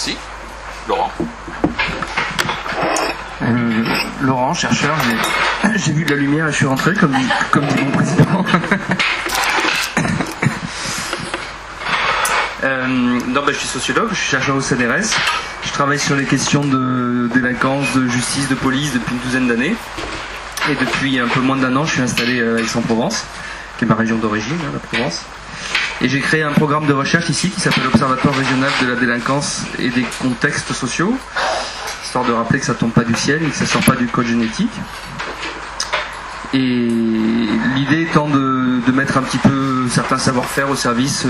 Merci. Laurent. Laurent, chercheur, j'ai vu de la lumière et je suis rentré, comme dit mon président. Je suis sociologue, je suis chercheur au CNRS. Je travaille sur les questions de délinquance, de justice, de police depuis une douzaine d'années. Et depuis un peu moins d'un an, je suis installé à Aix-en-Provence, qui est ma région d'origine, la Provence. Et j'ai créé un programme de recherche ici qui s'appelle Observatoire régional de la délinquance et des contextes sociaux, histoire de rappeler que ça tombe pas du ciel et que ça sort pas du code génétique. Et l'idée étant de mettre un petit peu certains savoir-faire au service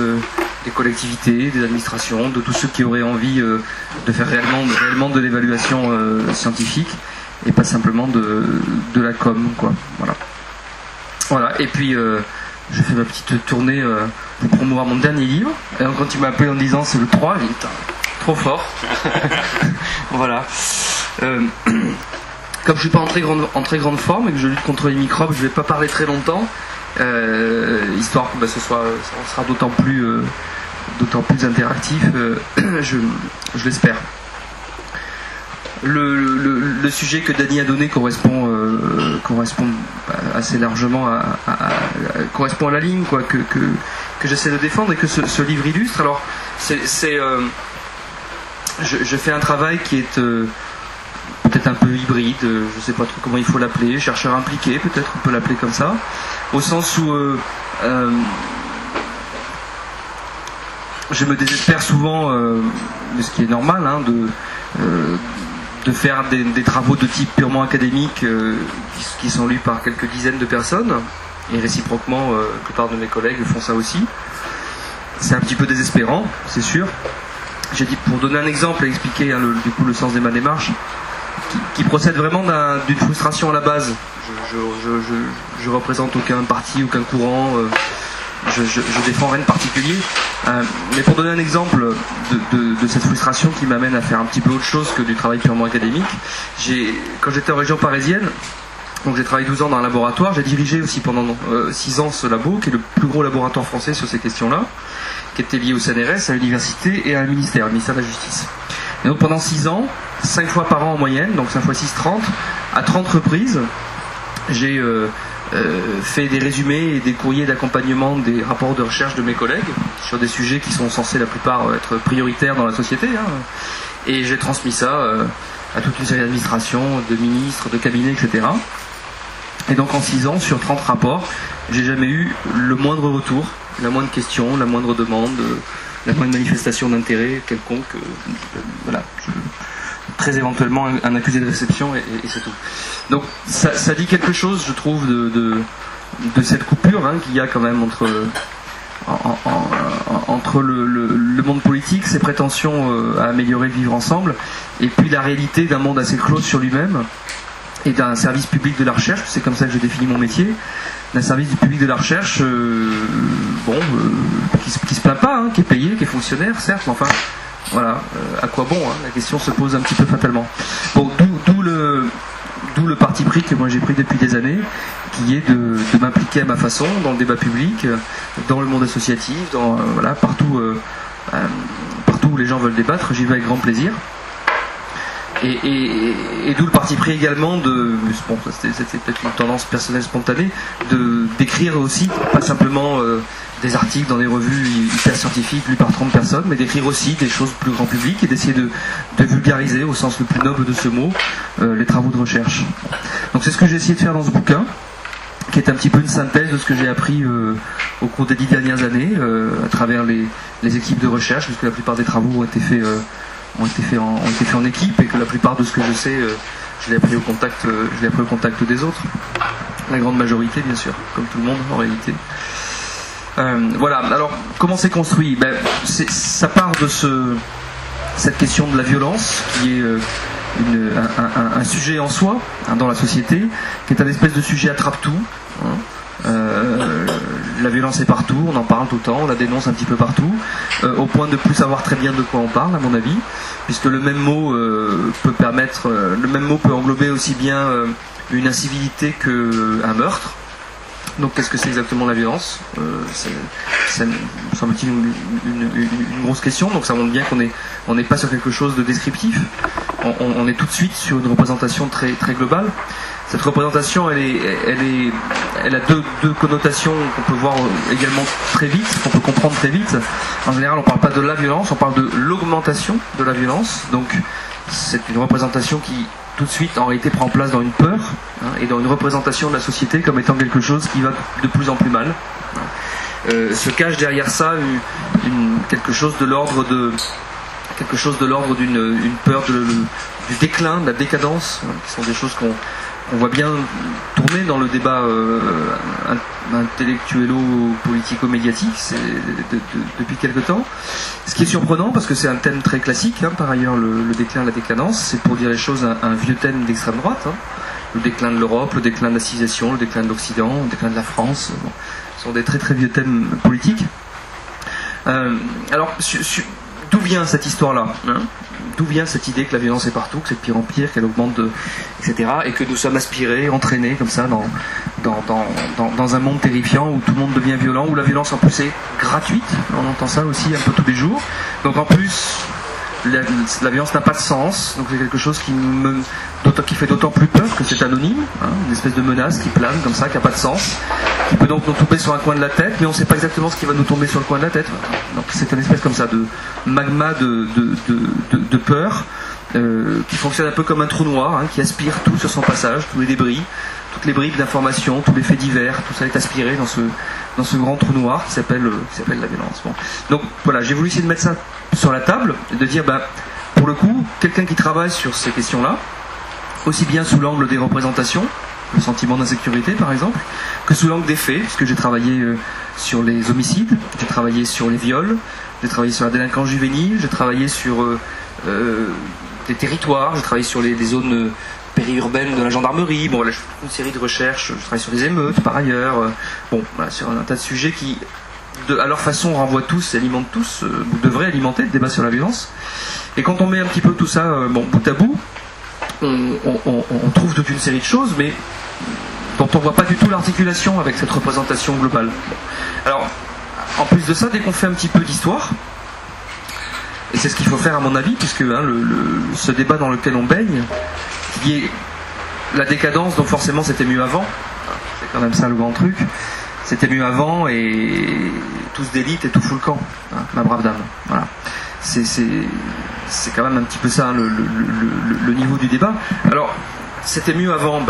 des collectivités, des administrations, de tous ceux qui auraient envie de faire réellement de l'évaluation scientifique et pas simplement de la com, quoi. Voilà. Et puis je fais ma petite tournée pour promouvoir mon dernier livre. Et quand tu m'as appelé en disant c'est le 3, j'ai dit trop fort. Voilà. Comme je suis pas en très grande forme et que je lutte contre les microbes, je vais pas parler très longtemps, histoire que ça sera d'autant plus interactif, je l'espère. Le sujet que Dany a donné correspond assez largement correspond à la ligne, quoi, que j'essaie de défendre et que ce livre illustre. Alors je fais un travail qui est peut-être un peu hybride, je sais pas trop comment il faut l'appeler, chercheur impliqué, peut-être on peut l'appeler comme ça, au sens où je me désespère souvent de ce qui est normal, de faire des travaux de type purement académique qui sont lus par quelques dizaines de personnes, et réciproquement la plupart de mes collègues font ça aussi. C'est un petit peu désespérant, c'est sûr. J'ai dit, pour donner un exemple et expliquer le sens de ma démarche, qui procède vraiment d'une frustration à la base. Je représente aucun parti, aucun courant, je défends rien de particulier. Mais pour donner un exemple de cette frustration qui m'amène à faire un petit peu autre chose que du travail purement académique, quand j'étais en région parisienne, donc j'ai travaillé 12 ans dans un laboratoire, j'ai dirigé aussi pendant 6 ans ce labo, qui est le plus gros laboratoire français sur ces questions-là, qui était lié au CNRS, à l'université et à un ministère, le ministère de la Justice. Et donc pendant 6 ans, 5 fois par an en moyenne, donc 5 fois 6, 30, à 30 reprises, j'ai fait des résumés et des courriers d'accompagnement des rapports de recherche de mes collègues sur des sujets qui sont censés la plupart être prioritaires dans la société, et j'ai transmis ça à toute une série d'administrations, de ministres, de cabinets, etc. Et donc en 6 ans, sur 30 rapports, j'ai jamais eu le moindre retour, la moindre question, la moindre demande, la moindre manifestation d'intérêt quelconque. Voilà. Très éventuellement un accusé de réception et c'est tout. Donc ça dit quelque chose, je trouve, de cette coupure qu'il y a quand même entre le monde politique, ses prétentions à améliorer le vivre ensemble, et puis la réalité d'un monde assez clos sur lui-même et d'un service public de la recherche, c'est comme ça que je définis mon métier, d'un service du public de la recherche qui se plaint pas, qui est payé, qui est fonctionnaire, certes, mais enfin voilà, à quoi bon, la question se pose un petit peu fatalement. Bon, d'où le parti pris que moi j'ai pris depuis des années, qui est de m'impliquer à ma façon dans le débat public, dans le monde associatif, partout où les gens veulent débattre, j'y vais avec grand plaisir. Et d'où le parti pris également c'était peut-être une tendance personnelle spontanée, d'écrire aussi, pas simplement des articles dans des revues hyper scientifiques lus par 30 personnes, mais d'écrire aussi des choses plus grand public et d'essayer de vulgariser, au sens le plus noble de ce mot, les travaux de recherche. Donc c'est ce que j'ai essayé de faire dans ce bouquin, qui est un petit peu une synthèse de ce que j'ai appris au cours des 10 dernières années, à travers les équipes de recherche, puisque la plupart des travaux ont été faits en équipe, et que la plupart de ce que je sais, je l'ai appris au contact des autres. La grande majorité, bien sûr, comme tout le monde en réalité. Voilà. Alors, comment c'est construit ? Ça part de cette question de la violence, qui est un sujet en soi dans la société, qui est un espèce de sujet attrape-tout. La violence est partout, on en parle tout le temps, on la dénonce un petit peu partout, au point de ne plus savoir très bien de quoi on parle, à mon avis, puisque le même mot peut englober aussi bien une incivilité qu'un meurtre. Donc qu'est-ce que c'est exactement la violence? Ça me semble-t-il une grosse question. Donc ça montre bien qu'on n'est pas sur quelque chose de descriptif. On est tout de suite sur une représentation très, très globale. Cette représentation, elle a deux connotations qu'on peut voir également très vite, qu'on peut comprendre très vite. En général, on ne parle pas de la violence, on parle de l'augmentation de la violence. Donc c'est une représentation qui tout de suite en réalité prend place dans une peur, et dans une représentation de la société comme étant quelque chose qui va de plus en plus mal. Se cache derrière ça quelque chose de l'ordre d'une peur du déclin, de la décadence, qui sont des choses qu'on voit bien tourner dans le débat intellectuelo-politico-médiatique depuis quelque temps. Ce qui est surprenant, parce que c'est un thème très classique, par ailleurs, le déclin, la décadence, c'est pour dire les choses un vieux thème d'extrême droite. Le déclin de l'Europe, le déclin de la civilisation, le déclin de l'Occident, le déclin de la France, ce sont des très très vieux thèmes politiques. Alors, d'où vient cette histoire-là, D'où vient cette idée que la violence est partout, que c'est de pire en pire, qu'elle augmente, etc. Et que nous sommes aspirés, entraînés comme ça dans un monde terrifiant où tout le monde devient violent, où la violence en plus est gratuite. On entend ça aussi un peu tous les jours. Donc en plus, la violence n'a pas de sens. Donc c'est quelque chose qui fait d'autant plus peur que c'est anonyme, une espèce de menace qui plane comme ça, qui n'a pas de sens, qui peut donc nous tomber sur un coin de la tête, mais on ne sait pas exactement ce qui va nous tomber sur le coin de la tête. Donc c'est une espèce comme ça de magma de peur qui fonctionne un peu comme un trou noir, qui aspire tout sur son passage, tous les débris, toutes les bribes d'informations, tous les faits divers, tout ça est aspiré dans ce grand trou noir qui s'appelle la violence. Bon. Donc voilà, j'ai voulu essayer de mettre ça sur la table et de dire, pour le coup, quelqu'un qui travaille sur ces questions-là, aussi bien sous l'angle des représentations, le sentiment d'insécurité par exemple, que sous l'angle des faits, puisque j'ai travaillé sur les homicides, j'ai travaillé sur les viols, j'ai travaillé sur la délinquance juvénile, j'ai travaillé sur des territoires, j'ai travaillé sur les zones périurbaines de la gendarmerie, bon voilà, je fais une série de recherches, je travaille sur les émeutes par ailleurs, voilà, sur un tas de sujets qui, à leur façon, renvoient tous et alimentent tous, ou devraient alimenter le débat sur la violence. Et quand on met un petit peu tout ça bout à bout, on trouve toute une série de choses, mais dont on ne voit pas du tout l'articulation avec cette représentation globale. Alors, en plus de ça, dès qu'on fait un petit peu d'histoire, et c'est ce qu'il faut faire à mon avis, puisque ce débat dans lequel on baigne, qui est la décadence, donc forcément c'était mieux avant, c'est quand même ça le grand truc, c'était mieux avant et tout se délite et tout fout le camp, ma brave dame. Voilà. C'est quand même un petit peu ça le niveau du débat. Alors, c'était mieux avant,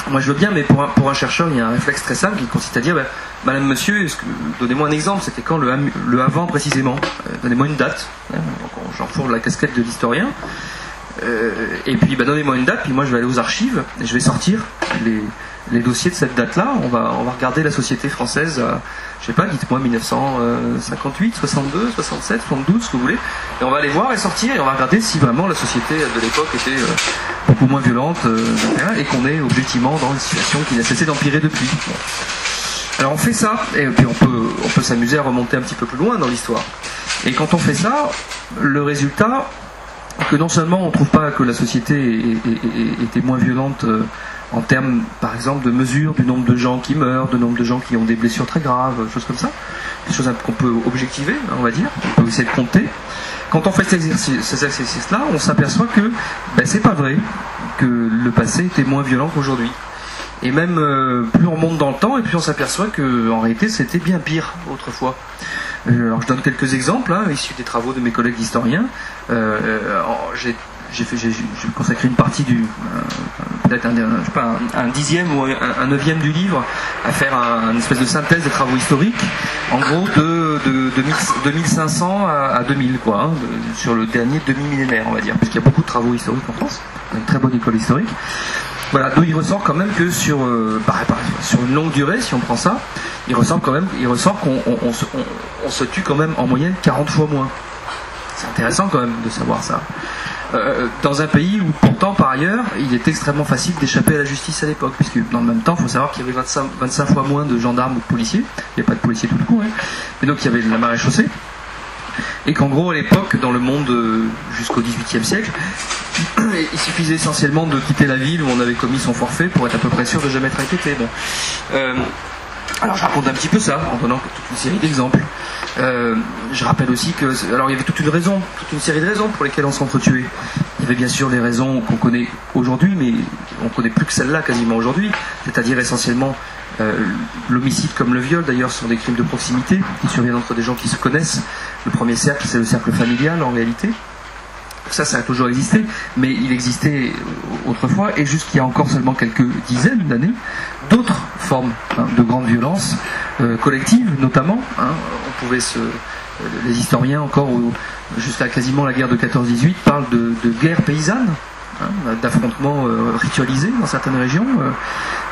moi je veux bien, mais pour un chercheur, il y a un réflexe très simple qui consiste à dire, madame, monsieur, donnez-moi un exemple, c'était quand le avant précisément, donnez-moi une date, j'enfourne la casquette de l'historien, et puis donnez-moi une date, puis moi je vais aller aux archives, et je vais sortir les dossiers de cette date-là, on va regarder la société française, je sais pas, dites-moi 1958, 62, 67, 72, ce que vous voulez, et on va aller voir et sortir, et on va regarder si vraiment la société de l'époque était beaucoup moins violente, et qu'on est objectivement dans une situation qui n'a cessé d'empirer depuis. Bon. Alors on fait ça, et puis on peut s'amuser à remonter un petit peu plus loin dans l'histoire. Et quand on fait ça, le résultat, que non seulement on ne trouve pas que la société était moins violente en termes, par exemple, de mesure du nombre de gens qui meurent, du nombre de gens qui ont des blessures très graves, choses comme ça, des choses qu'on peut objectiver, on va dire, on peut essayer de compter. Quand on fait cet exercice-là, on s'aperçoit que c'est pas vrai, que le passé était moins violent qu'aujourd'hui. Et même plus on monte dans le temps, et plus on s'aperçoit qu'en réalité c'était bien pire autrefois. Alors je donne quelques exemples, issus des travaux de mes collègues historiens. J'ai consacré une partie peut-être un dixième ou un neuvième du livre à faire une espèce de synthèse des travaux historiques, en gros de 1500 à 2000 sur le dernier demi-millénaire, on va dire, puisqu'il y a beaucoup de travaux historiques en France, une très bonne école historique. Voilà, donc il ressort quand même que sur une longue durée, si on prend ça, il ressort qu'on se tue quand même en moyenne 40 fois moins. C'est intéressant quand même de savoir ça. Dans un pays où pourtant par ailleurs il est extrêmement facile d'échapper à la justice à l'époque, puisque dans le même temps il faut savoir qu'il y avait 25 fois moins de gendarmes ou de policiers, il n'y a pas de policiers tout le coup, mais donc il y avait la maréchaussée. et qu'en gros à l'époque, dans le monde jusqu'au XVIIIe siècle, il suffisait essentiellement de quitter la ville où on avait commis son forfait pour être à peu près sûr de jamais être inquiété. Bon. Alors je raconte un petit peu ça en donnant toute une série d'exemples. Je rappelle aussi que, alors il y avait toute une série de raisons pour lesquelles on s'entretuait. Il y avait bien sûr les raisons qu'on connaît aujourd'hui, mais on ne connaît plus que celles-là quasiment aujourd'hui, c'est-à-dire essentiellement l'homicide comme le viol, d'ailleurs, sont des crimes de proximité qui surviennent entre des gens qui se connaissent. Le premier cercle, c'est le cercle familial en réalité. Ça a toujours existé, mais il existait autrefois, et jusqu'il y a encore seulement quelques dizaines d'années, d'autres formes de grandes violences collectives, notamment. On pouvait les historiens encore, jusqu'à quasiment la guerre de 14-18, parlent de guerre paysanne, d'affrontements ritualisés dans certaines régions.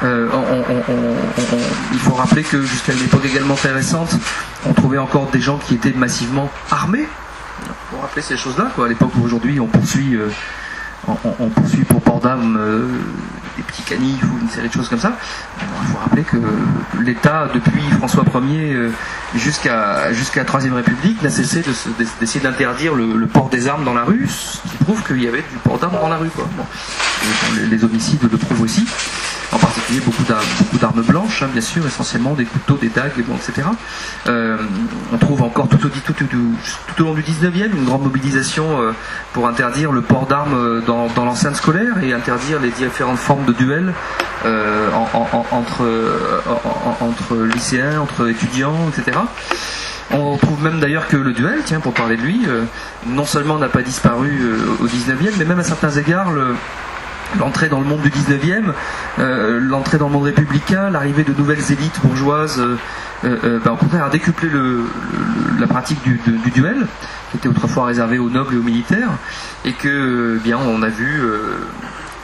Il faut rappeler que jusqu'à une époque également très récente, on trouvait encore des gens qui étaient massivement armés. Pour rappeler ces choses-là, à l'époque où aujourd'hui on poursuit pour port d'armes des petits canifs ou une série de choses comme ça. Il faut rappeler que l'État, depuis François Ier jusqu'à la Troisième République, n'a cessé d'essayer d'interdire le port des armes dans la rue, ce qui prouve qu'il y avait du port d'armes dans la rue. Bon. Les homicides le prouvent aussi. En particulier beaucoup d'armes blanches, bien sûr, essentiellement des couteaux, des dagues, etc. On trouve encore tout au long du 19e une grande mobilisation pour interdire le port d'armes dans l'enceinte scolaire et interdire les différentes formes de duels entre lycéens, entre étudiants, etc. On trouve même d'ailleurs que le duel, pour parler de lui, non seulement n'a pas disparu au 19e, mais même à certains égards, l'entrée dans le monde du 19e, l'entrée dans le monde républicain, l'arrivée de nouvelles élites bourgeoises, au contraire a décuplé la pratique du duel, qui était autrefois réservée aux nobles et aux militaires, et que on a vu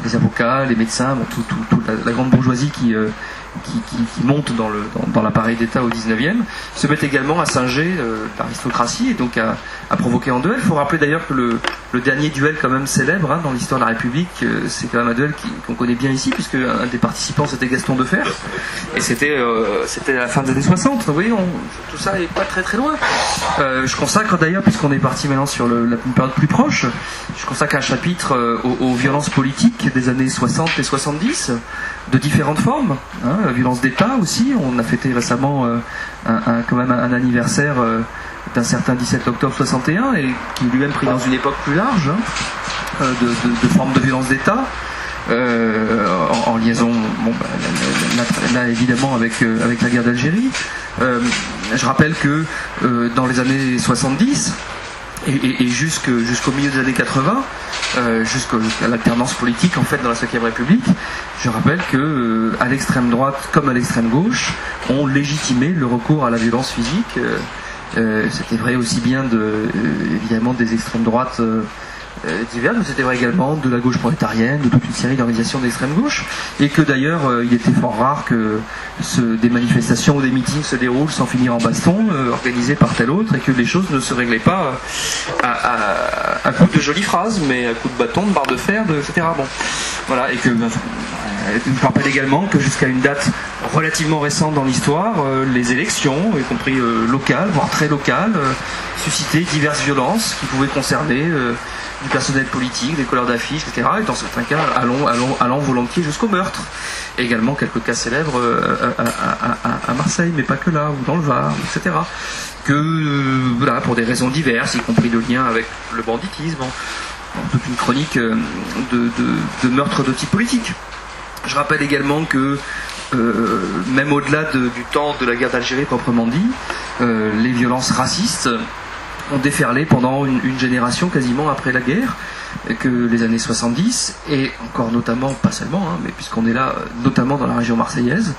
les avocats, les médecins, toute la grande bourgeoisie qui monte dans l'appareil d'État au 19e, se mettent également à singer l'aristocratie et donc à provoquer en duel. Il faut rappeler d'ailleurs que le dernier duel quand même célèbre dans l'histoire de la République, c'est quand même un duel qu'on connaît bien ici, puisque un des participants c'était Gaston Deffer, et c'était à la fin des années 60. Vous voyez, tout ça est pas très très loin. Je consacre d'ailleurs, puisqu'on est parti maintenant sur une période plus proche, je consacre un chapitre aux violences politiques des années 60 et 70, de différentes formes, la violence d'État aussi. On a fêté récemment quand même un anniversaire d'un certain 17 octobre 61, et qui lui-même pris dans une époque plus large, de formes de violence d'État, en liaison là évidemment avec la guerre d'Algérie. Je rappelle que dans les années 70 et jusqu'au milieu des années 80, jusqu'à l'alternance politique en fait dans la 5e République, je rappelle que à l'extrême droite comme à l'extrême gauche, on légitimait le recours à la violence physique. C'était vrai aussi bien évidemment des extrêmes droites diverses, mais c'était vrai également de la gauche prolétarienne, de toute une série d'organisations d'extrême gauche, et que d'ailleurs il était fort rare que des manifestations ou des meetings se déroulent sans finir en baston, organisés par tel autre, et que les choses ne se réglaient pas à coup de jolies phrases, mais à coup de bâton, de barre de fer, etc. Bon, voilà, et que je rappelle également que jusqu'à une date relativement récente dans l'histoire, les élections, y compris locales, voire très locales, suscitaient diverses violences qui pouvaient concerner du personnel politique, des couleurs d'affiches, etc. Et dans certains cas, allant volontiers jusqu'au meurtre. Et également quelques cas célèbres à Marseille, mais pas que là, ou dans le Var, etc. Que, pour des raisons diverses, y compris de lien avec le banditisme, toute une chronique de meurtres de type politique. Je rappelle également que même au-delà du temps de la guerre d'Algérie proprement dit, les violences racistes ont déferlé pendant une génération quasiment après la guerre, que les années 70, et encore notamment, pas seulement, mais puisqu'on est là, notamment dans la région marseillaise,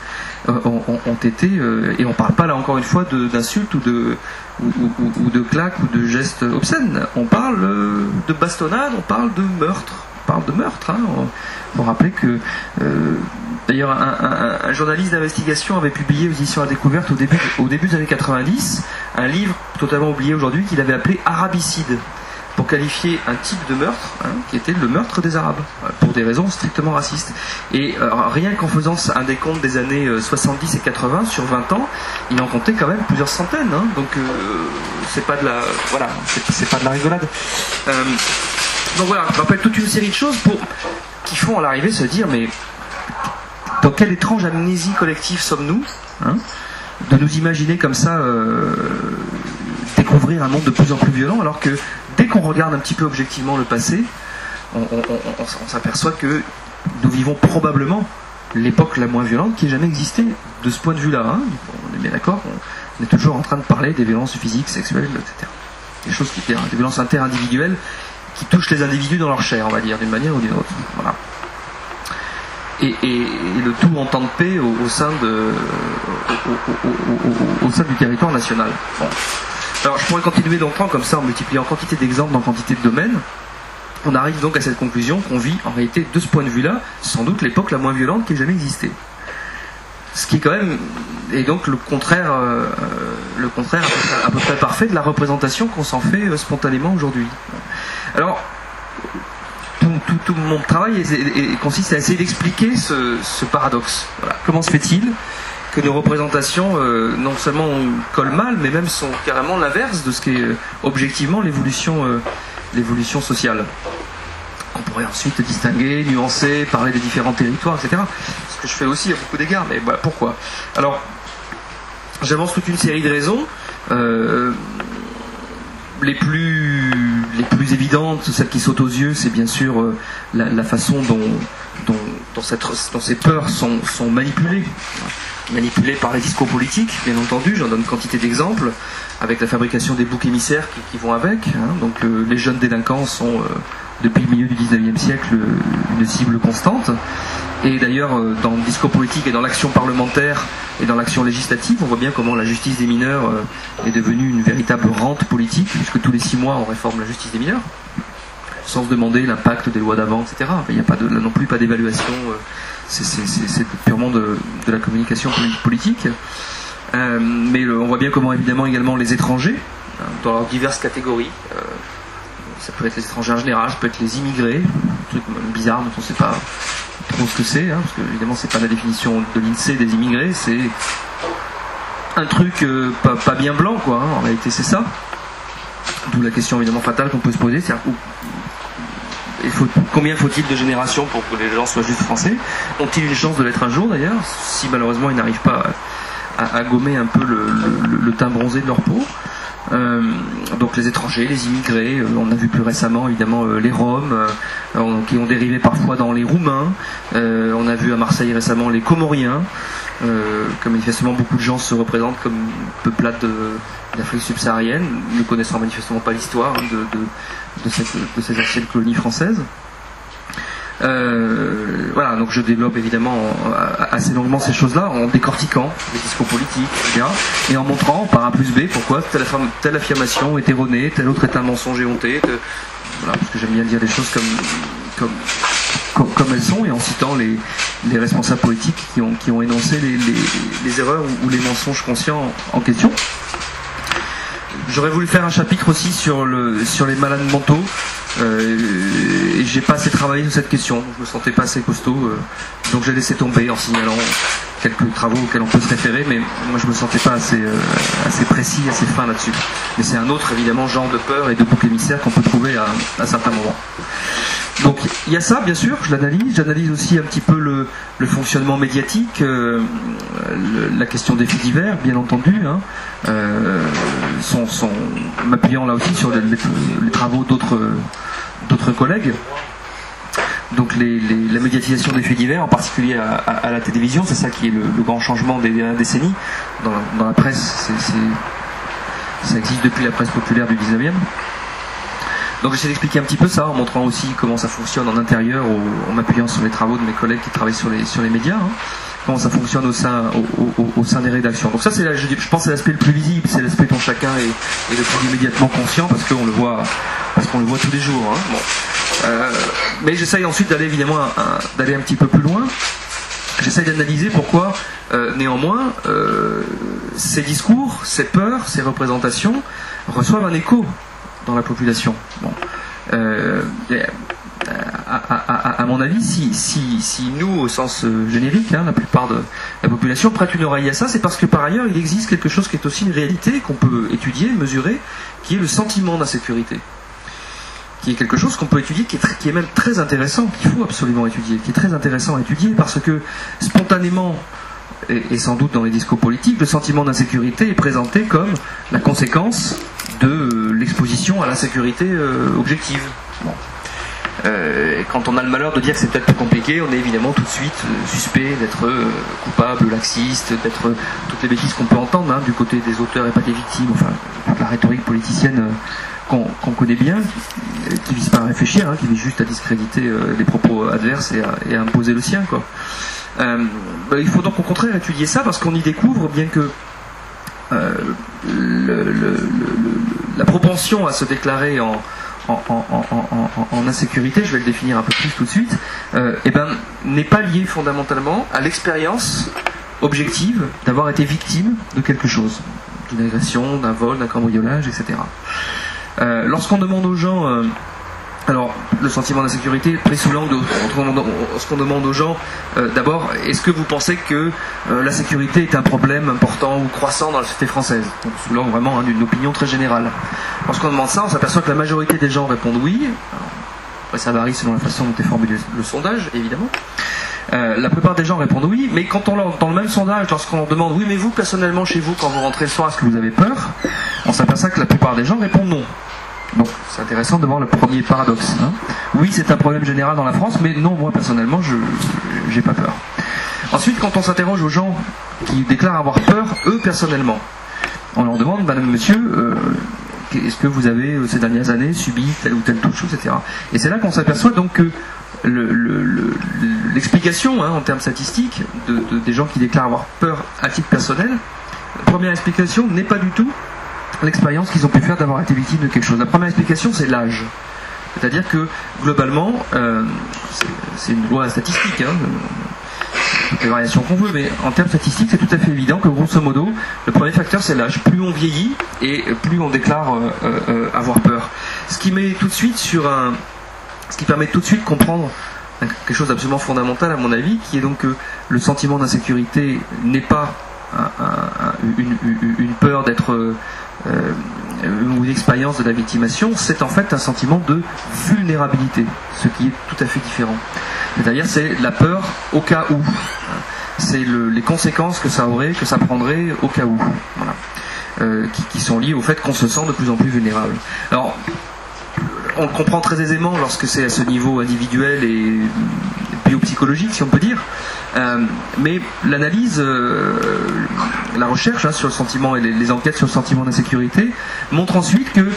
ont été, et on ne parle pas là encore une fois d'insultes ou de claques ou de gestes obscènes, on parle de bastonnade, on parle de meurtre. Il faut rappeler que d'ailleurs un journaliste d'investigation avait publié aux éditions La Découverte au début des années 90 un livre totalement oublié aujourd'hui qu'il avait appelé Arabicide. pour qualifier un type de meurtre, qui était le meurtre des Arabes, pour des raisons strictement racistes. Et rien qu'en faisant un décompte des années 70 et 80 sur 20 ans, il en comptait quand même plusieurs centaines. Donc c'est pas de la, voilà, c'est pas de la rigolade. Donc voilà, je rappelle toute une série de choses qui font à l'arrivée se dire, mais dans quelle étrange amnésie collective sommes-nous, de nous imaginer comme ça découvrir un monde de plus en plus violent, alors que dès qu'on regarde un petit peu objectivement le passé, on s'aperçoit que nous vivons probablement l'époque la moins violente qui ait jamais existé de ce point de vue-là. On est bien d'accord, on est toujours en train de parler des violences physiques, sexuelles, etc. Des choses des violences interindividuelles qui touchent les individus dans leur chair, on va dire, d'une manière ou d'une autre. Voilà. Et le tout en temps de paix au sein du territoire national. Bon. Alors je pourrais continuer longtemps comme ça en multipliant quantité d'exemples dans quantité de domaines. On arrive donc à cette conclusion qu'on vit en réalité de ce point de vue-là sans doute l'époque la moins violente qui ait jamais existé. Ce qui est quand même est donc le contraire à peu près parfait de la représentation qu'on s'en fait spontanément aujourd'hui. Alors tout mon travail consiste à essayer d'expliquer ce paradoxe. Voilà. Comment se fait-il que nos représentations non seulement collent mal, mais même sont carrément l'inverse de ce qu'est objectivement l'évolution sociale. On pourrait ensuite distinguer, nuancer, parler des différents territoires, etc. Ce que je fais aussi à beaucoup d'égards, mais voilà, pourquoi ? Alors, j'avance toute une série de raisons. Les plus évidentes, celles qui sautent aux yeux, c'est bien sûr la façon dont ces peurs sont manipulées. Manipulées par les discours politiques, bien entendu, j'en donne quantité d'exemples, avec la fabrication des boucs émissaires qui vont avec. Donc les jeunes délinquants sont, depuis le milieu du 19e siècle, une cible constante. Et d'ailleurs, dans le discours politique et dans l'action parlementaire et dans l'action législative, on voit bien comment la justice des mineurs est devenue une véritable rente politique, puisque tous les 6 mois, on réforme la justice des mineurs, sans se demander l'impact des lois d'avant, etc. Il n'y a pas là non plus pas d'évaluation, c'est purement de la communication politique. Mais on voit bien comment, évidemment, également les étrangers, dans leurs diverses catégories, ça peut être les étrangers en général, ça peut être les immigrés, un truc bizarre dont on ne sait pas trop ce que c'est, parce que évidemment c'est pas la définition de l'INSEE des immigrés, c'est un truc pas bien blanc, quoi, en réalité c'est ça. D'où la question évidemment fatale qu'on peut se poser, c'est-à-dire combien faut-il de générations pour que les gens soient juste français? Ont-ils une chance de l'être un jour d'ailleurs, si malheureusement ils n'arrivent pas à gommer un peu le teint bronzé de leur peau? Donc les étrangers, les immigrés, on a vu plus récemment évidemment les Roms qui ont dérivé parfois dans les Roumains, on a vu à Marseille récemment les Comoriens, que manifestement beaucoup de gens se représentent comme peuplade d'Afrique subsaharienne, ne connaissant manifestement pas l'histoire de cette ancienne colonie française. Voilà, donc je développe évidemment assez longuement ces choses-là en décortiquant les discours politiques, etc. Et en montrant par A plus B pourquoi telle affirmation est erronée, telle autre est un mensonge éhonté. Voilà, parce que j'aime bien dire les choses comme elles sont, et en citant les responsables politiques qui ont énoncé les erreurs ou les mensonges conscients en question. J'aurais voulu faire un chapitre aussi sur les malades mentaux. Et j'ai pas assez travaillé sur cette question, je me sentais pas assez costaud, donc j'ai laissé tomber en signalant quelques travaux auxquels on peut se référer, mais moi je me sentais pas assez précis, assez fin là-dessus. Mais c'est un autre évidemment genre de peur et de bouc émissaire qu'on peut trouver à certains moments. Donc il y a ça bien sûr, j'analyse aussi un petit peu le fonctionnement médiatique, la question des faits divers bien entendu, m'appuyant là aussi sur les travaux d'autres collègues. Donc la médiatisation des faits divers, en particulier à la télévision, c'est ça qui est le grand changement des dernières décennies. Dans la presse, ça existe depuis la presse populaire du 19e. Donc j'essaie d'expliquer un petit peu ça en montrant aussi comment ça fonctionne en intérieur, en m'appuyant sur les travaux de mes collègues qui travaillent sur les médias, comment ça fonctionne au sein des rédactions. Donc ça je pense c'est l'aspect le plus visible, c'est l'aspect dont chacun est le plus immédiatement conscient parce qu'on le voit tous les jours. Bon. Mais j'essaye ensuite d'aller évidemment d'aller un petit peu plus loin. J'essaye d'analyser pourquoi néanmoins ces discours, ces peurs, ces représentations reçoivent un écho dans la population. Bon. À mon avis, si nous, au sens générique, la plupart de la population prête une oreille à ça, c'est parce que par ailleurs, il existe quelque chose qui est aussi une réalité, qu'on peut étudier, mesurer, qui est le sentiment d'insécurité. Qui est quelque chose qu'on peut étudier, qui est même très intéressant, qu'il faut absolument étudier, qui est très intéressant à étudier, parce que spontanément, et sans doute dans les discours politiques, le sentiment d'insécurité est présenté comme la conséquence de l'exposition à l'insécurité objective. Bon. Quand on a le malheur de dire que c'est peut-être plus compliqué, on est évidemment tout de suite suspect d'être coupable, laxiste, d'être toutes les bêtises qu'on peut entendre du côté des auteurs et pas des victimes, enfin toute la rhétorique politicienne qu'on connaît bien, qui vise pas à réfléchir, qui vise juste à discréditer les propos adverses et à imposer le sien, quoi. Il faut donc au contraire étudier ça, parce qu'on y découvre bien que la propension à se déclarer en insécurité, je vais le définir un peu plus tout de suite, n'est pas liée fondamentalement à l'expérience objective d'avoir été victime de quelque chose, d'une agression, d'un vol, d'un cambriolage, etc. Lorsqu'on demande aux gens, alors le sentiment d'insécurité pris sous l'angle, lorsqu'on demande aux gens, d'abord, est-ce que vous pensez que la sécurité est un problème important ou croissant dans la société française? Donc, sous l'angle vraiment d'une opinion très générale. Lorsqu'on demande ça, on s'aperçoit que la majorité des gens répondent oui. Alors, après, ça varie selon la façon dont est formulé le sondage, évidemment. La plupart des gens répondent oui, mais quand dans le même sondage, lorsqu'on leur demande oui, mais vous, personnellement, chez vous, quand vous rentrez le soir, est-ce que vous avez peur? On s'aperçoit que la plupart des gens répondent non. Donc c'est intéressant de voir le premier paradoxe. Oui, c'est un problème général dans la France, mais non, moi personnellement, je n'ai pas peur. Ensuite, quand on s'interroge aux gens qui déclarent avoir peur, eux personnellement, on leur demande, madame, monsieur, est-ce que vous avez ces dernières années subi telle ou telle chose, etc. Et c'est là qu'on s'aperçoit donc que l'explication en termes statistiques des gens qui déclarent avoir peur à titre personnel, la première explication n'est pas du tout l'expérience qu'ils ont pu faire d'avoir été victimes de quelque chose. La première explication, c'est l'âge. C'est-à-dire que, globalement, c'est une loi statistique, toutes les variations qu'on veut, mais en termes statistiques, c'est tout à fait évident que, grosso modo, le premier facteur, c'est l'âge. Plus on vieillit, et plus on déclare avoir peur. Ce qui permet tout de suite de comprendre quelque chose d'absolument fondamental, à mon avis, qui est donc que le sentiment d'insécurité n'est pas une peur d'être ou une expérience de la victimation, c'est en fait un sentiment de vulnérabilité, ce qui est tout à fait différent. C'est-à-dire, c'est la peur au cas où. C'est les conséquences que ça prendrait au cas où. Voilà. Qui sont liées au fait qu'on se sent de plus en plus vulnérable. Alors, on le comprend très aisément lorsque c'est à ce niveau individuel et biopsychologique, si on peut dire. Mais l'analyse, la recherche sur le sentiment et les enquêtes sur le sentiment d'insécurité montrent ensuite que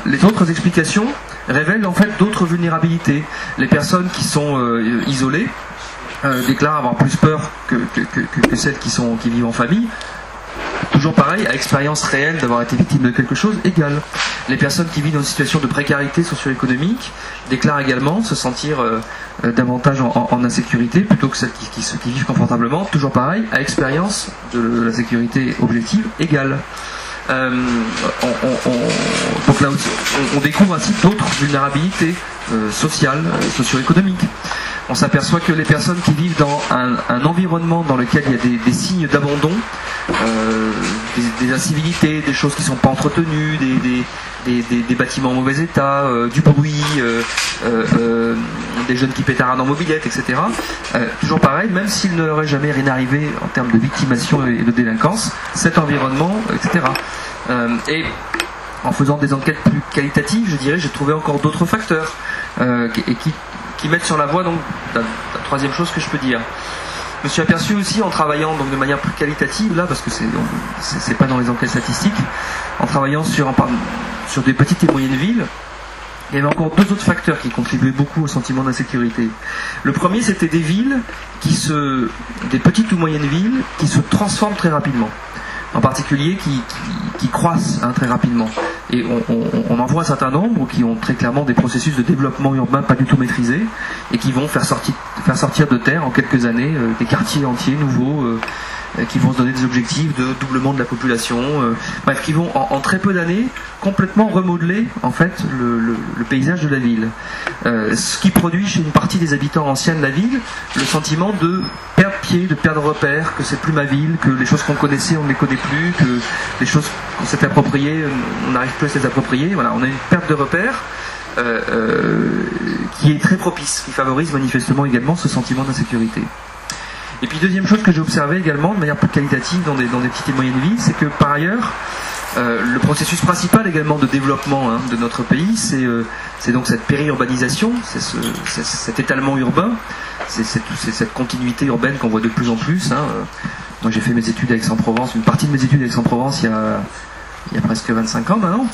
les autres explications révèlent en fait d'autres vulnérabilités. Les personnes qui sont isolées déclarent avoir plus peur que celles qui vivent en famille. Toujours pareil, à expérience réelle d'avoir été victime de quelque chose égale. Les personnes qui vivent dans une situation de précarité socio-économique déclarent également se sentir davantage en insécurité plutôt que celles qui vivent confortablement. Toujours pareil, à expérience de la sécurité objective égale. Donc là aussi, on découvre ainsi d'autres vulnérabilités sociales, socio-économiques. On s'aperçoit que les personnes qui vivent dans un environnement dans lequel il y a des signes d'abandon, des incivilités, des choses qui ne sont pas entretenues, des bâtiments en mauvais état, du bruit, des jeunes qui pétaradent en mobilette, etc. Toujours pareil, même s'il ne leur est jamais rien arrivé en termes de victimation et de délinquance, cet environnement, etc. Et en faisant des enquêtes plus qualitatives, je dirais, j'ai trouvé encore d'autres facteurs qui mettent sur la voie donc la troisième chose que je peux dire. Je me suis aperçu aussi en travaillant donc de manière plus qualitative là, parce que c'est pas dans les enquêtes statistiques, en travaillant sur des petites et moyennes villes, il y avait encore deux autres facteurs qui contribuaient beaucoup au sentiment d'insécurité. Le premier, c'était des villes des petites ou moyennes villes qui se transforment très rapidement. En particulier qui croissent très rapidement. Et on en voit un certain nombre qui ont très clairement des processus de développement urbain pas du tout maîtrisés et qui vont faire sortir de terre en quelques années des quartiers entiers nouveaux qui vont se donner des objectifs de doublement de la population, bref, qui vont en très peu d'années complètement remodeler en fait le paysage de la ville. Ce qui produit chez une partie des habitants anciens de la ville le sentiment de perdre pied, de perdre repère, que c'est plus ma ville, que les choses qu'on connaissait on ne les connaît plus, que les choses qu'on s'était appropriées on n'arrive plus à se les approprier. Voilà, on a une perte de repère qui est très propice, qui favorise manifestement également ce sentiment d'insécurité. Et puis deuxième chose que j'ai observé également de manière plus qualitative dans des petites et moyennes villes, c'est que par ailleurs, le processus principal également de développement de notre pays, c'est donc cette périurbanisation, c'est cet étalement urbain, c'est cette continuité urbaine qu'on voit de plus en plus. Moi j'ai fait mes études à Aix-en-Provence, une partie de mes études à Aix-en-Provence il y a presque 25 ans maintenant.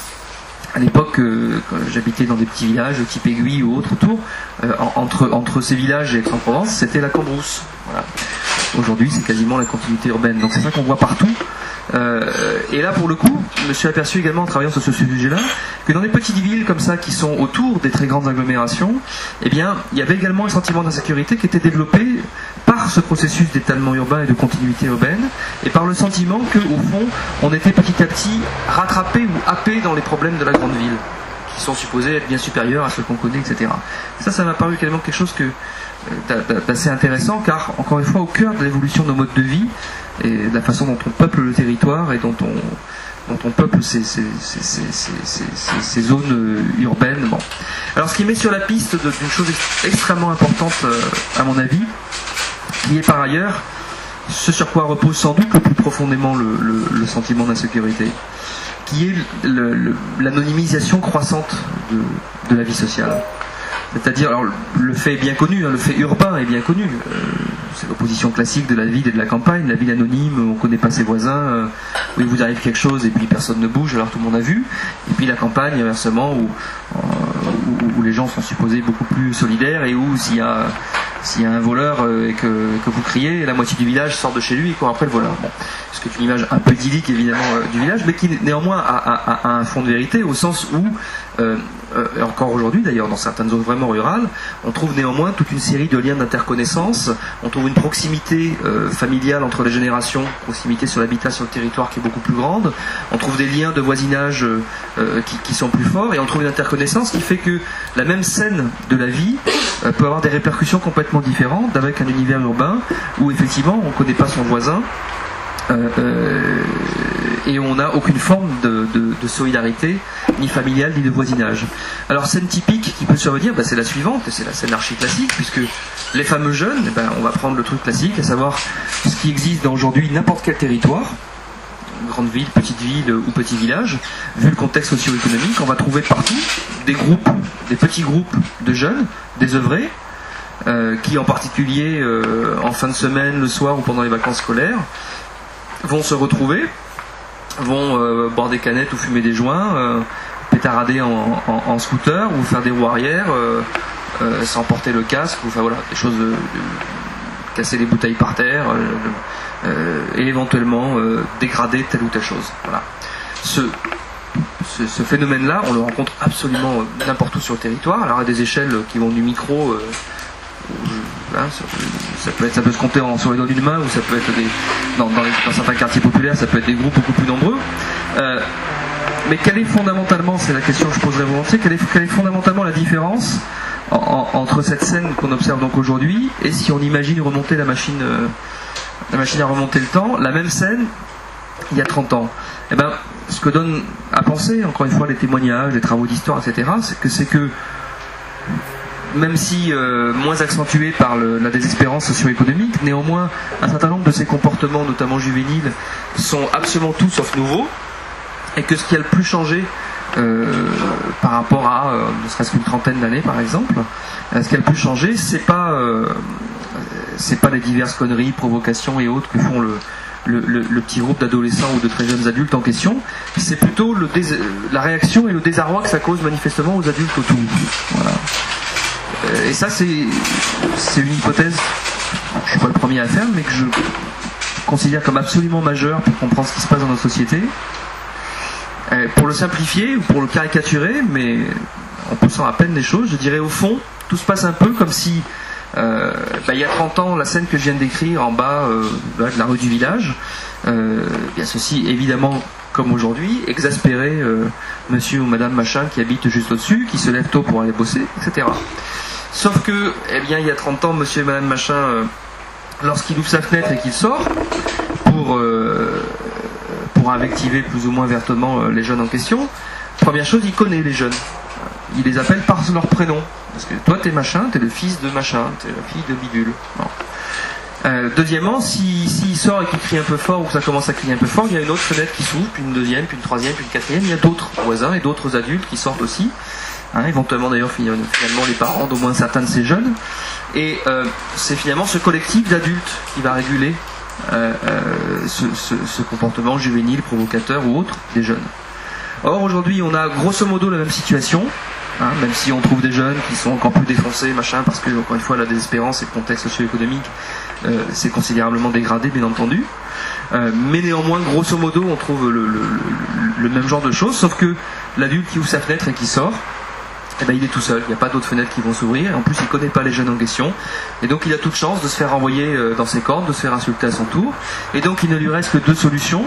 À l'époque, quand j'habitais dans des petits villages type Aiguille ou autre autour, entre ces villages et Aix-en-Provence, c'était la Cambrousse. Voilà. Aujourd'hui, c'est quasiment la continuité urbaine. Donc c'est ça qu'on voit partout. Et là, pour le coup, je me suis aperçu également en travaillant sur ce sujet-là, que dans des petites villes comme ça, qui sont autour des très grandes agglomérations, eh bien, il y avait également un sentiment d'insécurité qui était développé par ce processus d'étalement urbain et de continuité urbaine, et par le sentiment que, au fond, on était petit à petit rattrapé ou happé dans les problèmes de la grande ville, qui sont supposés être bien supérieurs à ceux qu'on connaît, etc. Ça m'a paru également quelque chose d'assez intéressant, car, encore une fois, au cœur de l'évolution de nos modes de vie, et de la façon dont on peuple le territoire et dont on peuple ces zones urbaines. Bon. Alors ce qui met sur la piste d'une chose extrêmement importante à mon avis, qui est par ailleurs ce sur quoi repose sans doute le plus profondément le sentiment d'insécurité, qui est l'anonymisation croissante de la vie sociale. C'est-à-dire, alors le fait est bien connu, le fait urbain est bien connu. C'est l'opposition classique de la ville et de la campagne, la ville anonyme, on ne connaît pas ses voisins, où il vous arrive quelque chose et puis personne ne bouge alors tout le monde a vu. Et puis la campagne, inversement, où les gens sont supposés beaucoup plus solidaires et où s'il y a un voleur et que vous criez, la moitié du village sort de chez lui et court après le voleur. Bon. Ce qui est une image un peu idyllique évidemment du village, mais qui néanmoins a un fond de vérité au sens où, encore aujourd'hui d'ailleurs dans certaines zones vraiment rurales, on trouve néanmoins toute une série de liens d'interconnaissance, on trouve une proximité familiale entre les générations, proximité sur l'habitat, sur le territoire qui est beaucoup plus grande, on trouve des liens de voisinage qui sont plus forts, et on trouve une interconnaissance qui fait que la même scène de la vie peut avoir des répercussions complètement différentes avec un univers urbain où effectivement on ne connaît pas son voisin, et on n'a aucune forme de solidarité, ni familiale, ni de voisinage. Alors scène typique qui peut survenir, c'est la suivante, et c'est la scène archi-classique, puisque les fameux jeunes, on va prendre le truc classique, à savoir ce qui existe dans aujourd'hui n'importe quel territoire, grande ville, petite ville ou petit village, vu le contexte socio-économique, on va trouver partout des groupes, des petits groupes de jeunes, désœuvrés, qui en particulier en fin de semaine, le soir ou pendant les vacances scolaires, vont se retrouver, vont boire des canettes ou fumer des joints, pétarader en scooter ou faire des roues arrière sans porter le casque, enfin voilà, des choses de casser les bouteilles par terre et éventuellement dégrader telle ou telle chose. Voilà. Ce phénomène-là, on le rencontre absolument n'importe où sur le territoire, alors à des échelles qui vont du micro, ça peut se compter sur les doigts d'une main, ou ça peut être dans certains quartiers populaires, ça peut être des groupes beaucoup plus nombreux. Mais quelle est fondamentalement, c'est la question que je poserai volontiers, quelle est fondamentalement la différence entre cette scène qu'on observe donc aujourd'hui et si on imagine remonter la machine à remonter le temps, la même scène il y a 30 ans. Eh ben, ce que donne à penser, encore une fois, les témoignages, les travaux d'histoire, etc., c'est que même si moins accentué par la désespérance socio-économique, néanmoins, un certain nombre de ces comportements, notamment juvéniles, sont absolument tout sauf nouveaux, et que ce qui a le plus changé par rapport à ne serait-ce qu'une trentaine d'années, par exemple, ce qui a le plus changé, c'est pas les diverses conneries, provocations et autres que font le petit groupe d'adolescents ou de très jeunes adultes en question, c'est plutôt la réaction et le désarroi que ça cause manifestement aux adultes autour. Voilà. Et ça, c'est une hypothèse, je ne suis pas le premier à faire, mais que je considère comme absolument majeure pour comprendre ce qui se passe dans notre société. Pour le simplifier ou pour le caricaturer, mais en poussant à peine les choses, je dirais au fond, tout se passe un peu comme si Il y a 30 ans, la scène que je viens de décrire en bas de la rue du village, bien ceci évidemment comme aujourd'hui, exaspérer monsieur ou madame machin qui habite juste au-dessus, qui se lève tôt pour aller bosser, etc. Sauf que, il y a 30 ans, monsieur et madame machin, lorsqu'il ouvre sa fenêtre et qu'il sort, pour invectiver plus ou moins vertement les jeunes en question, première chose, il connaît les jeunes. Il les appelle par leur prénom. Parce que toi, t'es machin, t'es le fils de machin, t'es la fille de bidule. Bon. Deuxièmement, s'il sort et qu'il crie un peu fort ou que ça commence à crier un peu fort, il y a une autre fenêtre qui s'ouvre, puis une deuxième, puis une troisième, puis une quatrième. Il y a d'autres voisins et d'autres adultes qui sortent aussi. Éventuellement d'ailleurs finalement les parents d'au moins certains de ces jeunes. Et c'est finalement ce collectif d'adultes qui va réguler ce comportement juvénile, provocateur ou autre des jeunes. Or aujourd'hui on a grosso modo la même situation. Même si on trouve des jeunes qui sont encore plus défoncés, machin, parce que, encore une fois, la désespérance et le contexte socio-économique s'est considérablement dégradé, bien entendu. Mais néanmoins, grosso modo, on trouve le même genre de choses, sauf que l'adulte qui ouvre sa fenêtre et qui sort, il est tout seul, il n'y a pas d'autres fenêtres qui vont s'ouvrir, en plus il ne connaît pas les jeunes en question, et donc il a toute chance de se faire renvoyer dans ses cordes, de se faire insulter à son tour, et donc il ne lui reste que deux solutions.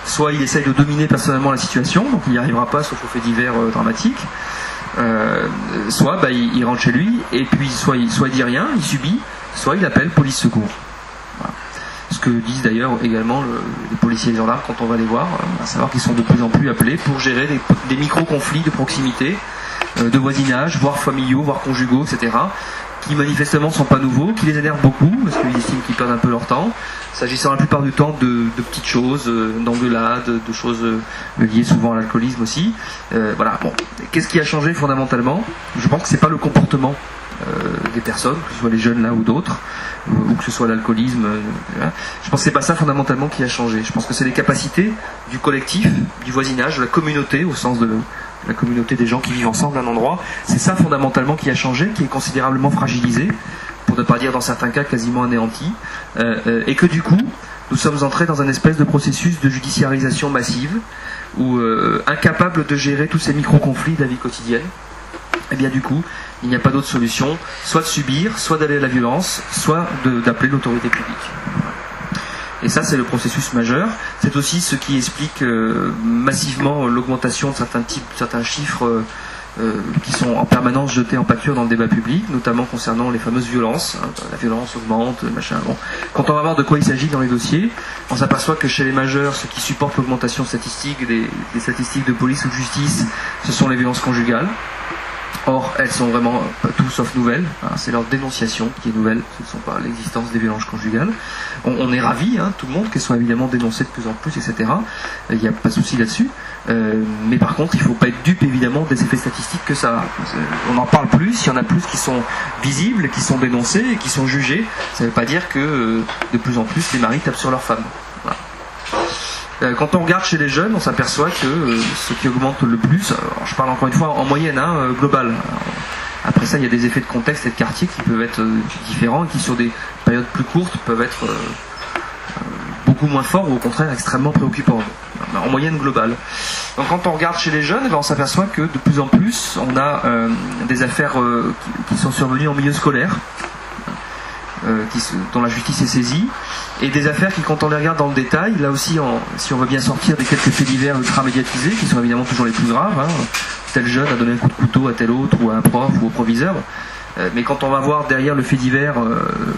Soit il essaye de dominer personnellement la situation, donc il n'y arrivera pas sauf aux faits divers dramatiques, soit il rentre chez lui, et puis soit il dit rien, il subit, soit il appelle police secours. Voilà. Ce que disent d'ailleurs également les policiers et les gendarmes quand on va les voir, à savoir qu'ils sont de plus en plus appelés pour gérer des micro-conflits de proximité, de voisinage, voire familiaux, voire conjugaux, etc., qui manifestement ne sont pas nouveaux, qui les énervent beaucoup, parce qu'ils estiment qu'ils perdent un peu leur temps, s'agissant la plupart du temps de petites choses, d'engueulades, de choses liées souvent à l'alcoolisme aussi. Voilà. Bon. Qu'est-ce qui a changé fondamentalement? Je pense que c'est pas le comportement des personnes, que ce soit les jeunes là ou d'autres, ou que ce soit l'alcoolisme. Je pense que c'est pas ça fondamentalement qui a changé. Je pense que c'est les capacités du collectif, du voisinage, de la communauté, au sens de la communauté des gens qui vivent ensemble à un endroit. C'est ça fondamentalement qui a changé, qui est considérablement fragilisé, pour ne pas dire dans certains cas quasiment anéanti, et que du coup, nous sommes entrés dans un espèce de processus de judiciarisation massive, où incapable de gérer tous ces micro-conflits de la vie quotidienne, et bien du coup, il n'y a pas d'autre solution, soit de subir, soit d'aller à la violence, soit d'appeler l'autorité publique. Et ça, c'est le processus majeur. C'est aussi ce qui explique massivement l'augmentation de certains chiffres qui sont en permanence jetés en pâture dans le débat public, notamment concernant les fameuses violences. La violence augmente, machin. Bon. Quand on va voir de quoi il s'agit dans les dossiers, on s'aperçoit que chez les majeurs, ceux qui supportent l'augmentation statistique des statistiques de police ou de justice, ce sont les violences conjugales. Or, elles sont vraiment pas tout sauf nouvelles. C'est leur dénonciation qui est nouvelle. Ce ne sont pas l'existence des violences conjugales. On est ravis, tout le monde, qu'elles soient évidemment dénoncées de plus en plus, etc. Il n'y a pas de souci là-dessus. Mais par contre, il ne faut pas être dupe, évidemment, des effets statistiques que ça a. On en parle plus. Il y en a plus qui sont visibles, qui sont dénoncés et qui sont jugés. Ça ne veut pas dire que de plus en plus, les maris tapent sur leurs femmes. Voilà. Quand on regarde chez les jeunes, on s'aperçoit que ce qui augmente le plus, je parle encore une fois en moyenne, global. Après ça, il y a des effets de contexte et de quartier qui peuvent être différents et qui, sur des périodes plus courtes, peuvent être beaucoup moins forts ou au contraire extrêmement préoccupants. En moyenne globale. Donc quand on regarde chez les jeunes, on s'aperçoit que de plus en plus, on a des affaires qui sont survenues en milieu scolaire, dont la justice est saisie, et des affaires qui, quand on les regarde dans le détail, là aussi, si on veut bien sortir des quelques faits divers ultra médiatisés, qui sont évidemment toujours les plus graves, tel jeune a donné un coup de couteau à tel autre, ou à un prof, ou au proviseur, mais quand on va voir derrière le fait divers,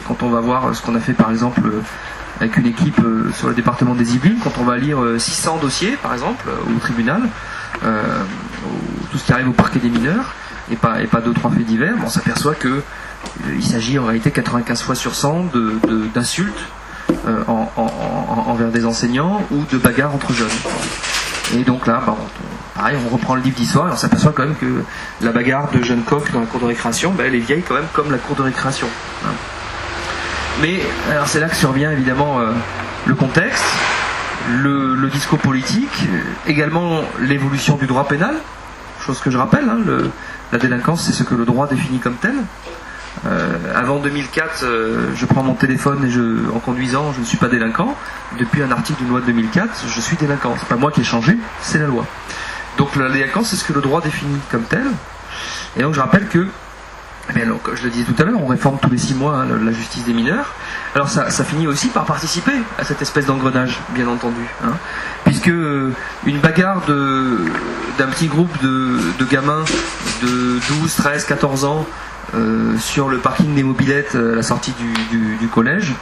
quand on va voir ce qu'on a fait par exemple avec une équipe sur le département des Yvelines, quand on va lire 600 dossiers par exemple au tribunal, tout ce qui arrive au parquet des mineurs, et pas 2-3 faits divers, on s'aperçoit que il s'agit en réalité 95 fois sur 100 d'insultes envers des enseignants ou de bagarres entre jeunes. Et donc là, pareil, on reprend le livre d'histoire et on s'aperçoit quand même que la bagarre de jeunes coqs dans la cour de récréation, elle est vieille quand même comme la cour de récréation. Mais alors c'est là que survient évidemment le contexte, le discours politique, également l'évolution du droit pénal, chose que je rappelle, la délinquance c'est ce que le droit définit comme tel. Avant 2004, je prends mon téléphone et en conduisant, je ne suis pas délinquant. Depuis un article d'une loi de 2004, je suis délinquant. C'est pas moi qui ai changé, c'est la loi. Donc la délinquance, c'est ce que le droit définit comme tel. Et donc je rappelle que Eh bien, donc, je le disais tout à l'heure, on réforme tous les 6 mois hein, la justice des mineurs. Alors ça finit aussi par participer à cette espèce d'engrenage, bien entendu. Hein, puisque une bagarre d'un petit groupe de gamins de 12, 13, 14 ans sur le parking des mobylettes à la sortie du collège,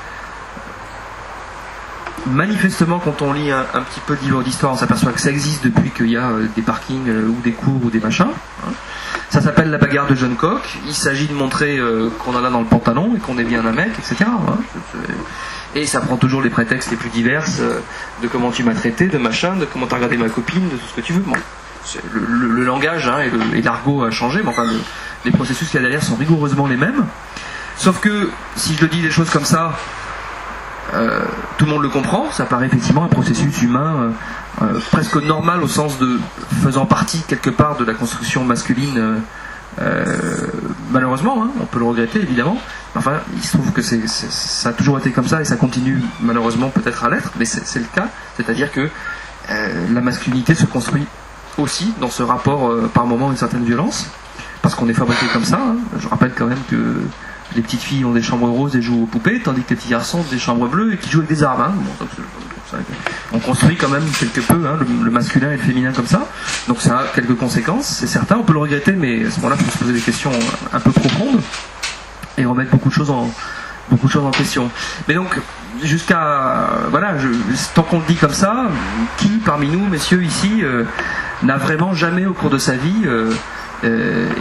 manifestement, quand on lit un petit peu de livre d'histoire, on s'aperçoit que ça existe depuis qu'il y a des parkings ou des cours ou des machins. Hein. Ça s'appelle la bagarre de John Cock. Il s'agit de montrer qu'on en a dans le pantalon et qu'on est bien un mec, etc. Hein. Et ça prend toujours les prétextes les plus divers de comment tu m'as traité, de machin, de comment t'as regardé ma copine, de tout ce que tu veux. Bon, le langage hein, et l'argot a changé, mais enfin les processus qu'il y a derrière sont rigoureusement les mêmes. Sauf que si je le dis des choses comme ça, tout le monde le comprend, ça paraît effectivement un processus humain presque normal au sens de faisant partie quelque part de la construction masculine, malheureusement, hein, on peut le regretter évidemment, enfin il se trouve que ça a toujours été comme ça et ça continue malheureusement peut-être à l'être, mais c'est le cas, c'est-à-dire que la masculinité se construit aussi dans ce rapport par moment à une certaine violence, parce qu'on est fabriqué comme ça, hein. Je rappelle quand même que les petites filles ont des chambres roses et jouent aux poupées, tandis que les petits garçons ont des chambres bleues et qui jouent avec des armes. Hein. Bon, on construit quand même quelque peu hein, le masculin et le féminin comme ça. Donc ça a quelques conséquences, c'est certain. On peut le regretter, mais à ce moment-là, il faut se poser des questions un peu profondes et remettre beaucoup de choses en question. Mais donc, voilà, tant qu'on le dit comme ça, qui parmi nous, messieurs ici, n'a vraiment jamais au cours de sa vie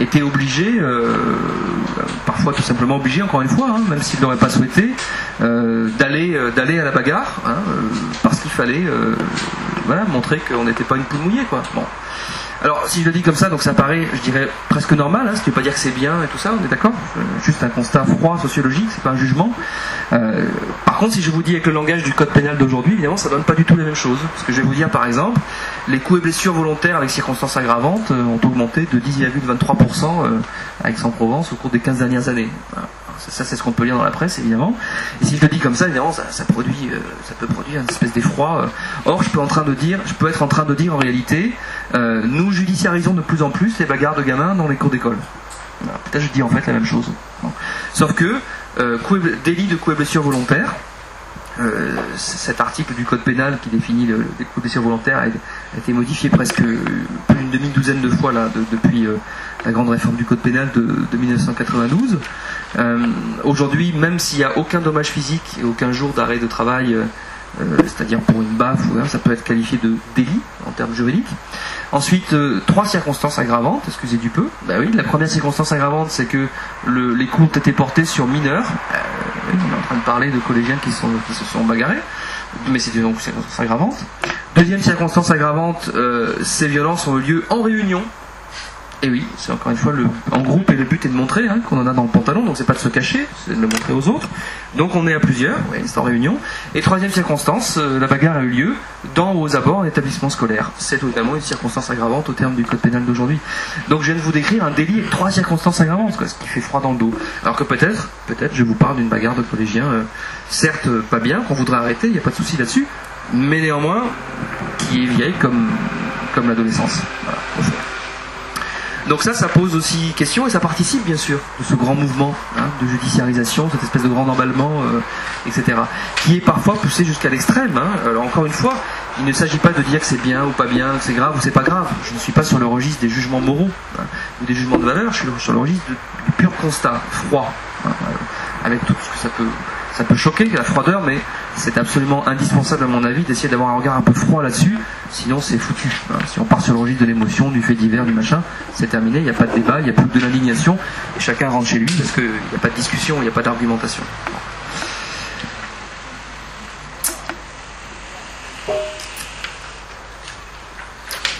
était obligé, parfois tout simplement obligé, encore une fois, hein, même s'il ne l'aurait pas souhaité, d'aller à la bagarre, hein, parce qu'il fallait voilà, montrer qu'on n'était pas une poule mouillée, quoi. Bon. Alors, si je le dis comme ça, donc ça paraît, je dirais, presque normal, hein, ce qui ne veut pas dire que c'est bien et tout ça, on est d'accord ? Juste un constat froid, sociologique, c'est pas un jugement. Par contre, si je vous dis avec le langage du code pénal d'aujourd'hui, évidemment, ça donne pas du tout la même chose. Parce que je vais vous dire, par exemple, les coups et blessures volontaires avec circonstances aggravantes ont augmenté de 10,23% à Aix-en-Provence au cours des 15 dernières années. Voilà. Ça, c'est ce qu'on peut lire dans la presse, évidemment. Et si je le dis comme ça, évidemment, ça peut produire une espèce d'effroi. Or, je peux être en train de dire en réalité, nous judiciarisons de plus en plus les bagarres de gamins dans les cours d'école. Peut-être je dis en fait la même chose. Bon. Sauf que, délit de coups et blessures volontaires, cet article du code pénal qui définit les coups et blessures volontaires a été modifié presque plus d'une demi-douzaine de fois là, depuis la grande réforme du code pénal de 1992. Aujourd'hui, même s'il n'y a aucun dommage physique et aucun jour d'arrêt de travail, c'est-à-dire pour une baffe, ça peut être qualifié de délit en termes juridiques. Ensuite, 3 circonstances aggravantes, excusez du peu. Ben oui, la première circonstance aggravante, c'est que les coups ont été portés sur mineurs. On est en train de parler de collégiens qui se sont bagarrés, mais c'est donc une circonstance aggravante. Deuxième circonstance aggravante, ces violences ont eu lieu en réunion. Et oui, c'est encore une fois en groupe, et le but est de montrer hein, qu'on en a dans le pantalon, donc c'est pas de se cacher, c'est de le montrer aux autres. Donc on est à plusieurs, oui, c'est en réunion. Et troisième circonstance, la bagarre a eu lieu dans ou aux abords d'un établissement scolaire. C'est totalement une circonstance aggravante au terme du code pénal d'aujourd'hui. Donc je viens de vous décrire un délit avec 3 circonstances aggravantes, quoi, ce qui fait froid dans le dos. Alors que peut-être je vous parle d'une bagarre de collégiens, certes pas bien, qu'on voudrait arrêter, il n'y a pas de souci là-dessus, mais néanmoins qui est vieille comme l'adolescence. Voilà, au fond. Donc ça pose aussi question et ça participe bien sûr de ce grand mouvement hein, de judiciarisation, cette espèce de grand emballement, etc. qui est parfois poussé jusqu'à l'extrême. Hein. Alors encore une fois, il ne s'agit pas de dire que c'est bien ou pas bien, que c'est grave ou c'est pas grave. Je ne suis pas sur le registre des jugements moraux hein, ou des jugements de valeur, je suis sur le registre du pur constat, froid, hein, avec tout ce que ça peut choquer, la froideur, mais c'est absolument indispensable à mon avis d'essayer d'avoir un regard un peu froid là-dessus, sinon c'est foutu. Hein. Si on part sur le registre de l'émotion, du fait divers, du machin, c'est terminé, il n'y a pas de débat, il n'y a plus que de l'indignation, et chacun rentre chez lui parce qu'il n'y a pas de discussion, il n'y a pas d'argumentation.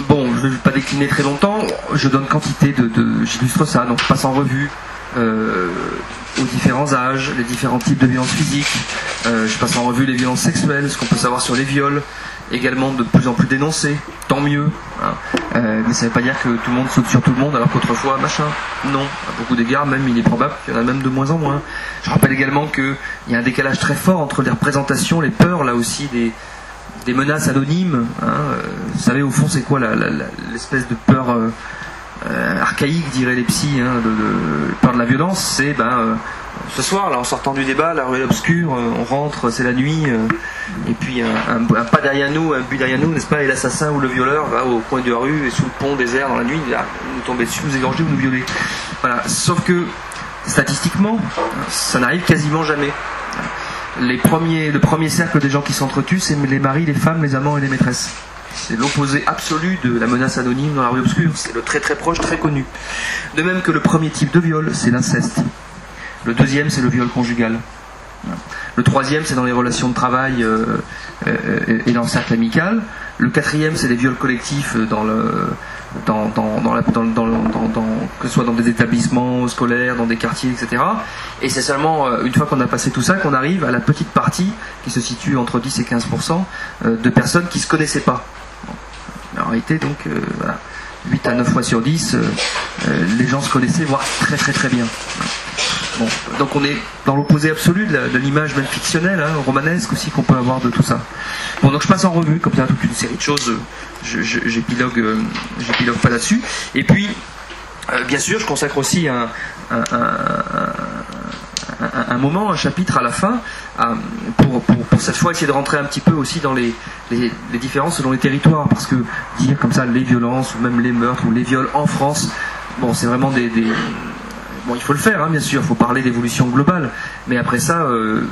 Bon, je ne vais pas décliner très longtemps, je donne quantité j'illustre ça, donc je passe en revue aux différents âges, les différents types de violences physiques, je passe en revue les violences sexuelles, ce qu'on peut savoir sur les viols, également de plus en plus dénoncés, tant mieux, hein. Mais ça ne veut pas dire que tout le monde saute sur tout le monde alors qu'autrefois, machin, non, à beaucoup d'égards, même il est probable qu'il y en a même de moins en moins. Je rappelle également qu'il y a un décalage très fort entre les représentations, les peurs là aussi des menaces anonymes, hein. Vous savez au fond c'est quoi l'espèce de peur archaïque, diraient les psys, hein, de peur de la violence, c'est ce soir, là, en sortant du débat, la rue est obscure, on rentre, c'est la nuit, et puis un pas derrière nous, un but derrière nous, n'est-ce pas, et l'assassin ou le violeur va au coin de la rue et sous le pont désert dans la nuit, il va nous tomber dessus, nous égorger ou nous violer. Voilà. Sauf que statistiquement, ça n'arrive quasiment jamais. Le premier cercle des gens qui s'entretuent, c'est les maris, les femmes, les amants et les maîtresses. C'est l'opposé absolu de la menace anonyme dans la rue obscure. C'est le très très proche, très connu. De même que le premier type de viol, c'est l'inceste. Le deuxième, c'est le viol conjugal. Le troisième, c'est dans les relations de travail et dans le cercle amical. Le quatrième, c'est les viols collectifs que ce soit dans des établissements scolaires, dans des quartiers, etc. Et c'est seulement une fois qu'on a passé tout ça qu'on arrive à la petite partie qui se situe entre 10 et 15% de personnes qui ne se connaissaient pas. En réalité, donc, voilà, 8 à 9 fois sur 10, les gens se connaissaient, voire très très très bien. Bon, donc on est dans l'opposé absolu de l'image même fictionnelle, hein, romanesque aussi, qu'on peut avoir de tout ça. Bon, donc je passe en revue comme ça toute une série de choses, j'épilogue pas là-dessus. Et puis, bien sûr, je consacre aussi un moment, un chapitre à la fin, pour cette fois essayer de rentrer un petit peu aussi dans les différences selon les territoires, parce que dire comme ça les violences, ou même les meurtres, ou les viols en France, bon, c'est vraiment Bon, il faut le faire, hein, bien sûr, il faut parler d'évolution globale, mais après ça,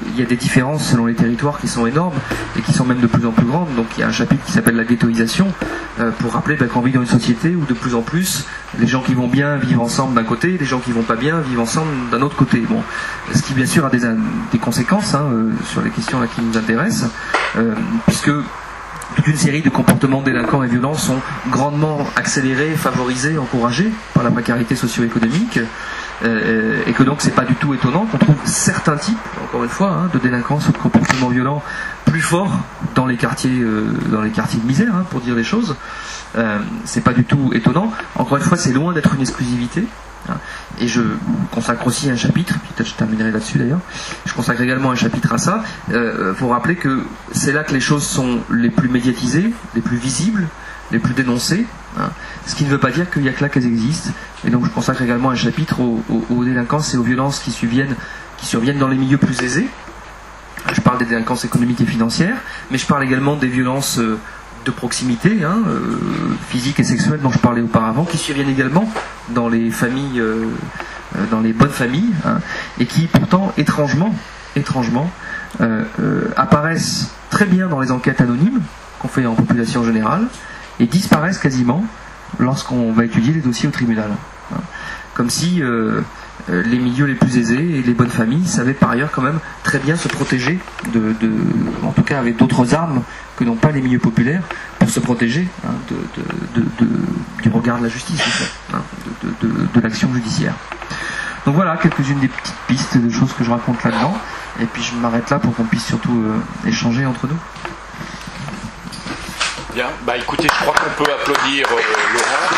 il y a des différences selon les territoires qui sont énormes et qui sont même de plus en plus grandes. Donc il y a un chapitre qui s'appelle la ghettoisation, pour rappeler qu'on vit dans une société où de plus en plus, les gens qui vont bien vivent ensemble d'un côté, les gens qui vont pas bien vivent ensemble d'un autre côté. Bon, ce qui bien sûr a des conséquences, hein, sur les questions là qui nous intéressent, puisque toute une série de comportements délinquants et violents sont grandement accélérés, favorisés, encouragés par la précarité socio-économique. Et que donc c'est pas du tout étonnant qu'on trouve certains types, encore une fois, hein, de délinquance ou de comportements violents plus forts dans les quartiers de misère, hein, pour dire les choses. C'est pas du tout étonnant. Encore une fois, c'est loin d'être une exclusivité. Hein, et je consacre aussi un chapitre, puis peut-être je terminerai là-dessus d'ailleurs. Je consacre également un chapitre à ça, pour rappeler que c'est là que les choses sont les plus médiatisées, les plus visibles, les plus dénoncées. Hein, ce qui ne veut pas dire qu'il n'y a que là qu'elles existent. Et donc je consacre également un chapitre aux délinquances et aux violences qui surviennent dans les milieux plus aisés. Je parle des délinquances économiques et financières, mais je parle également des violences de proximité, hein, physiques et sexuelles dont je parlais auparavant, qui surviennent également dans les familles, dans les bonnes familles, hein, et qui pourtant étrangement, apparaissent très bien dans les enquêtes anonymes qu'on fait en population générale et disparaissent quasiment lorsqu'on va étudier les dossiers au tribunal. Hein. Comme si les milieux les plus aisés et les bonnes familles savaient par ailleurs quand même très bien se protéger, en tout cas avec d'autres armes que n'ont pas les milieux populaires, pour se protéger, hein, du regard de la justice, en fait, hein, de l'action judiciaire. Donc voilà quelques-unes des petites pistes de choses que je raconte là-dedans, et puis je m'arrête là pour qu'on puisse surtout échanger entre nous. Bien, bah écoutez, je crois qu'on peut applaudir Laurent.